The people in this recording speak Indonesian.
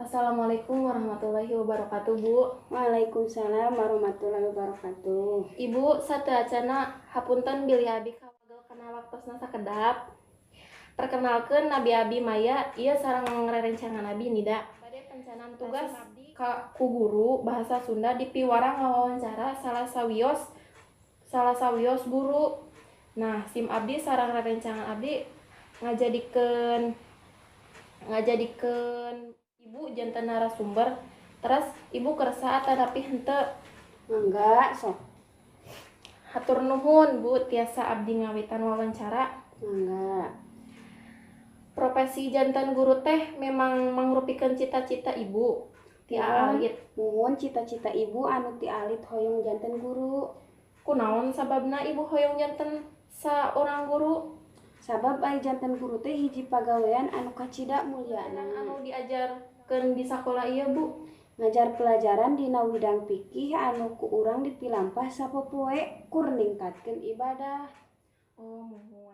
Assalamualaikum warahmatullahi wabarakatuh, Bu. Waalaikumsalam warahmatullahi wabarakatuh. Ibu sateacana hapunten bilih abi kawagel kana waktosna sakedap. Perkenalkeun Nabi Abi Maya, ieu sareng rerencangan abi nida. Bade pencanan tugas ku guru bahasa Sunda di piwarang wawancara salah sawios guru. Nah, sim abdi sareng rerencangan abdi ngajadikeun ibu janten narasumber. Terus ibu kersa atanapi henteu. Enggak, sok. Hatur nuhun Bu, tiasa abdi ngawitan wawancara. Enggak. Profesi janten guru teh memang mangrupikeun cita-cita ibu ti alit. Muhun cita-cita ibu anu ti alit hoyong janten guru. Kunaon sababna ibu hoyong janten saorang guru? Sabab ai janten guru teh hiji pagawean anu kacida mulyana. Anu diajarkeun di sakola ieu Bu? Ngajar pelajaran dina widang fikih anu ku urang dipilampah sapopoe kur ningkatkeun ibadah. Oh, muhun.